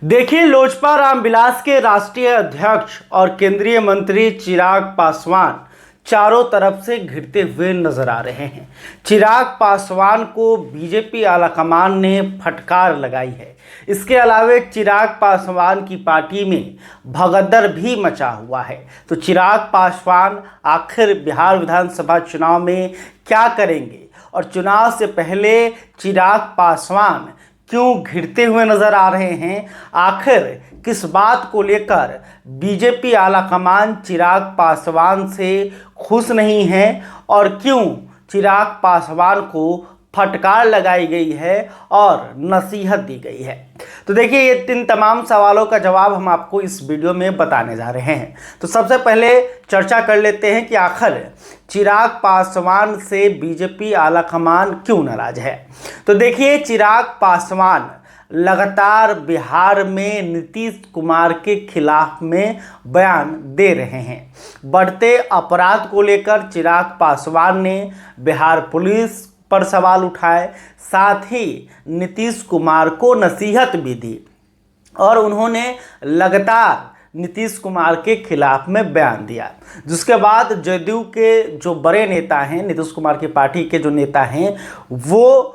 देखिए, लोजपा रामविलास के राष्ट्रीय अध्यक्ष और केंद्रीय मंत्री चिराग पासवान चारों तरफ से घिरते हुए नजर आ रहे हैं। चिराग पासवान को बीजेपी आलाकमान ने फटकार लगाई है। इसके अलावे चिराग पासवान की पार्टी में भगदड़ भी मचा हुआ है। तो चिराग पासवान आखिर बिहार विधानसभा चुनाव में क्या करेंगे और चुनाव से पहले चिराग पासवान क्यों घिरते हुए नजर आ रहे हैं? आखिर किस बात को लेकर बीजेपी आलाकमान चिराग पासवान से खुश नहीं है और क्यों चिराग पासवान को फटकार लगाई गई है और नसीहत दी गई है? तो देखिए, ये तीन तमाम सवालों का जवाब हम आपको इस वीडियो में बताने जा रहे हैं। तो सबसे पहले चर्चा कर लेते हैं कि आखिर चिराग पासवान से बीजेपी आलाकमान क्यों नाराज है। तो देखिए, चिराग पासवान लगातार बिहार में नीतीश कुमार के खिलाफ में बयान दे रहे हैं। बढ़ते अपराध को लेकर चिराग पासवान ने बिहार पुलिस पर सवाल उठाए, साथ ही नीतीश कुमार को नसीहत भी दी और उन्होंने लगातार नीतीश कुमार के खिलाफ में बयान दिया। जिसके बाद जदयू के जो बड़े नेता हैं, नीतीश कुमार की पार्टी के जो नेता हैं, वो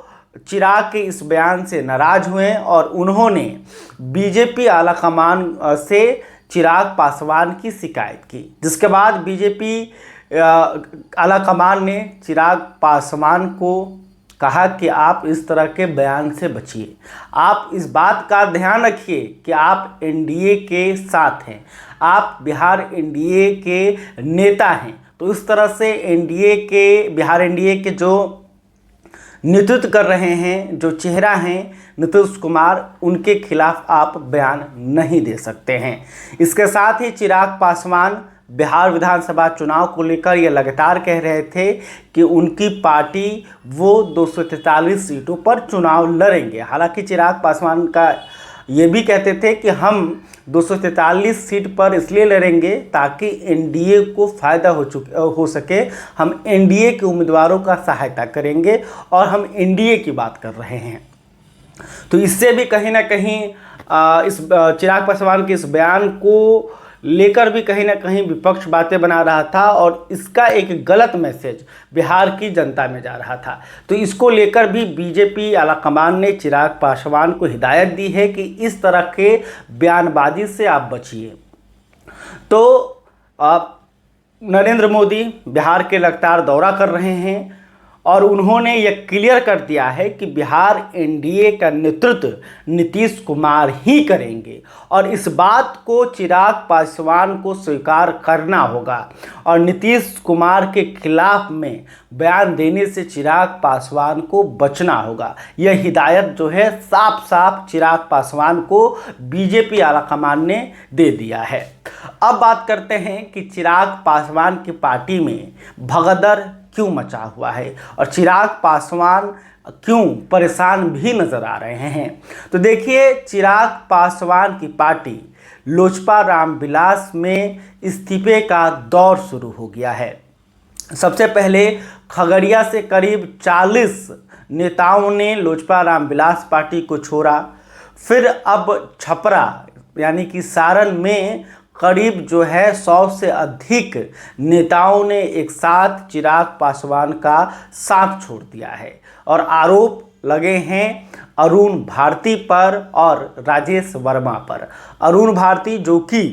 चिराग के इस बयान से नाराज हुए और उन्होंने बीजेपी आलाकमान से चिराग पासवान की शिकायत की। जिसके बाद बीजेपी आलाकमान ने चिराग पासवान को कहा कि आप इस तरह के बयान से बचिए। आप इस बात का ध्यान रखिए कि आप एनडीए के साथ हैं, आप बिहार एनडीए के नेता हैं। तो इस तरह से बिहार एनडीए के जो नेतृत्व कर रहे हैं, जो चेहरा हैं नीतीश कुमार, उनके खिलाफ आप बयान नहीं दे सकते हैं। इसके साथ ही चिराग पासवान बिहार विधानसभा चुनाव को लेकर ये लगातार कह रहे थे कि उनकी पार्टी वो 243 सीटों पर चुनाव लड़ेंगे। हालांकि चिराग पासवान का ये भी कहते थे कि हम 243 सीट पर इसलिए लड़ेंगे ताकि एनडीए को फ़ायदा हो सके। हम एनडीए के उम्मीदवारों का सहायता करेंगे और हम एनडीए की बात कर रहे हैं। तो इससे भी कहीं ना कहीं इस चिराग पासवान के इस बयान को लेकर भी कहीं ना कहीं विपक्ष बातें बना रहा था और इसका एक गलत मैसेज बिहार की जनता में जा रहा था। तो इसको लेकर भी बीजेपी आलाकमान ने चिराग पासवान को हिदायत दी है कि इस तरह के बयानबाजी से आप बचिए। तो नरेंद्र मोदी बिहार के लगातार दौरा कर रहे हैं और उन्होंने ये क्लियर कर दिया है कि बिहार एनडीए का नेतृत्व नीतीश कुमार ही करेंगे और इस बात को चिराग पासवान को स्वीकार करना होगा और नीतीश कुमार के खिलाफ में बयान देने से चिराग पासवान को बचना होगा। यह हिदायत जो है साफ साफ चिराग पासवान को बीजेपी आलाकमान ने दे दिया है। अब बात करते हैं कि चिराग पासवान की पार्टी में भगदड़ क्यों मचा हुआ है और चिराग पासवान क्यों परेशान भी नजर आ रहे हैं। तो देखिए, चिराग पासवान की पार्टी लोजपा रामविलास में इस्तीफे का दौर शुरू हो गया है। सबसे पहले खगड़िया से करीब 40 नेताओं ने लोजपा रामविलास पार्टी को छोड़ा। फिर अब छपरा यानी कि सारण में करीब जो है 100 से अधिक नेताओं ने एक साथ चिराग पासवान का साथ छोड़ दिया है और आरोप लगे हैं अरुण भारती पर और राजेश वर्मा पर। अरुण भारती जो कि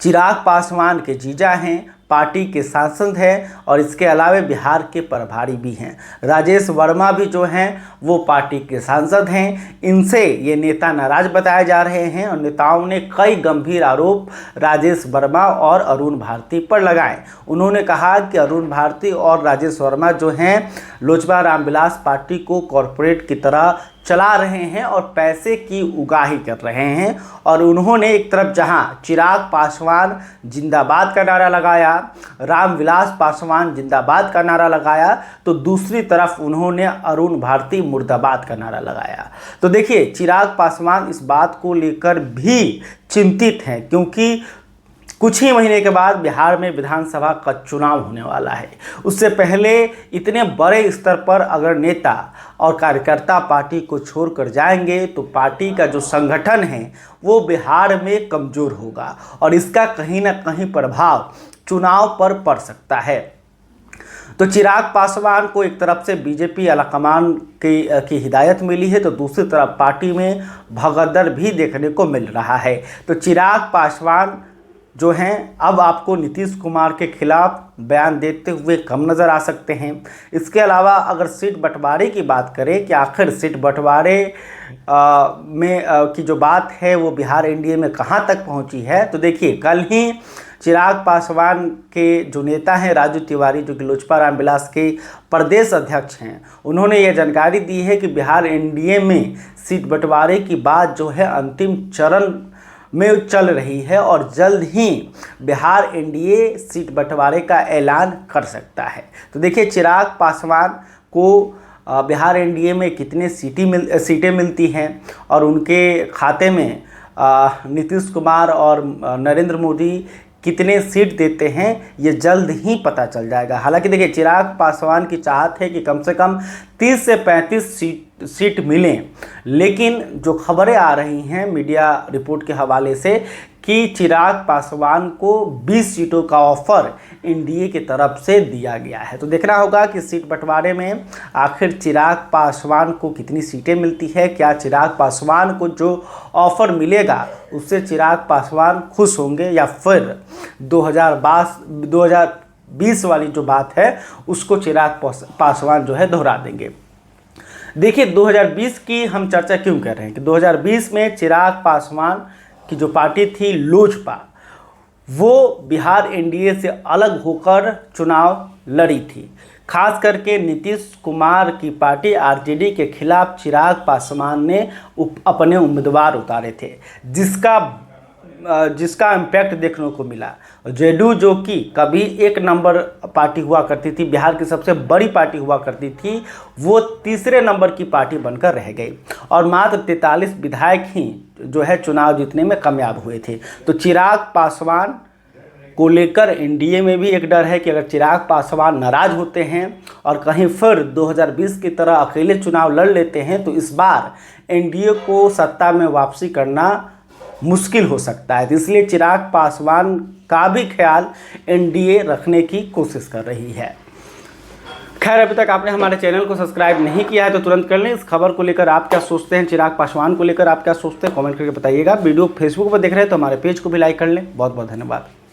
चिराग पासवान के जीजा हैं, पार्टी के सांसद हैं और इसके अलावे बिहार के प्रभारी भी हैं। राजेश वर्मा भी जो हैं वो पार्टी के सांसद हैं। इनसे ये नेता नाराज बताए जा रहे हैं और नेताओं ने कई गंभीर आरोप राजेश वर्मा और अरुण भारती पर लगाए। उन्होंने कहा कि अरुण भारती और राजेश वर्मा जो हैं लोजपा रामविलास पार्टी को कॉरपोरेट की तरह चला रहे हैं और पैसे की उगाही कर रहे हैं। और उन्होंने एक तरफ जहां चिराग पासवान जिंदाबाद का नारा लगाया, रामविलास पासवान जिंदाबाद का नारा लगाया, तो दूसरी तरफ उन्होंने अरुण भारती मुर्दाबाद का नारा लगाया। तो देखिए, चिराग पासवान इस बात को लेकर भी चिंतित हैं क्योंकि कुछ ही महीने के बाद बिहार में विधानसभा का चुनाव होने वाला है। उससे पहले इतने बड़े स्तर पर अगर नेता और कार्यकर्ता पार्टी को छोड़कर जाएंगे तो पार्टी का जो संगठन है वो बिहार में कमज़ोर होगा और इसका कहीं ना कहीं प्रभाव चुनाव पर पड़ सकता है। तो चिराग पासवान को एक तरफ से बीजेपी आलाकमान की हिदायत मिली है तो दूसरी तरफ पार्टी में भगदड़ भी देखने को मिल रहा है। तो चिराग पासवान जो हैं अब आपको नीतीश कुमार के खिलाफ बयान देते हुए कम नज़र आ सकते हैं। इसके अलावा अगर सीट बंटवारे की बात करें कि आखिर सीट बंटवारे की जो बात है वो बिहार एनडीए में कहां तक पहुंची है, तो देखिए कल ही चिराग पासवान के जो नेता हैं राजू तिवारी, जो कि लोजपा रामविलास के प्रदेश अध्यक्ष हैं, उन्होंने ये जानकारी दी है कि बिहार एनडीए में सीट बंटवारे की बात जो है अंतिम चरण में चल रही है और जल्द ही बिहार एनडीए सीट बंटवारे का ऐलान कर सकता है। तो देखिए चिराग पासवान को बिहार एनडीए में कितनी सीटें मिलती हैं और उनके खाते में नीतीश कुमार और नरेंद्र मोदी कितने सीट देते हैं ये जल्द ही पता चल जाएगा। हालांकि देखिए चिराग पासवान की चाहत है कि कम से कम 30 से 35 सीट मिलें, लेकिन जो खबरें आ रही हैं मीडिया रिपोर्ट के हवाले से कि चिराग पासवान को 20 सीटों का ऑफर एनडीए की तरफ से दिया गया है। तो देखना होगा कि सीट बंटवारे में आखिर चिराग पासवान को कितनी सीटें मिलती है। क्या चिराग पासवान को जो ऑफर मिलेगा उससे चिराग पासवान खुश होंगे या फिर 2020 वाली जो बात है उसको चिराग पासवान जो है दोहरा देंगे। देखिए 2020 की हम चर्चा क्यों कर रहे हैं कि 2020 में चिराग पासवान की जो पार्टी थी लोजपा, वो बिहार एनडीए से अलग होकर चुनाव लड़ी थी। खास करके नीतीश कुमार की पार्टी आरजेडी के खिलाफ चिराग पासवान ने अपने उम्मीदवार उतारे थे, जिसका इम्पैक्ट देखने को मिला। जेडीयू जो कि कभी एक नंबर पार्टी हुआ करती थी, बिहार की सबसे बड़ी पार्टी हुआ करती थी, वो तीसरे नंबर की पार्टी बनकर रह गई और मात्र 43 विधायक ही जो है चुनाव जीतने में कामयाब हुए थे। तो चिराग पासवान को लेकर एनडीए में भी एक डर है कि अगर चिराग पासवान नाराज होते हैं और कहीं फिर 2020 की तरह अकेले चुनाव लड़ लेते हैं तो इस बार एनडीए को सत्ता में वापसी करना मुश्किल हो सकता है। तो इसलिए चिराग पासवान का भी ख्याल एनडीए रखने की कोशिश कर रही है। खैर अभी तक आपने हमारे चैनल को सब्सक्राइब नहीं किया है तो तुरंत कर लें। इस खबर को लेकर आप क्या सोचते हैं, चिराग पासवान को लेकर आप क्या सोचते हैं, कमेंट करके बताइएगा। वीडियो फेसबुक पर देख रहे हैं तो हमारे पेज को भी लाइक कर लें। बहुत बहुत धन्यवाद।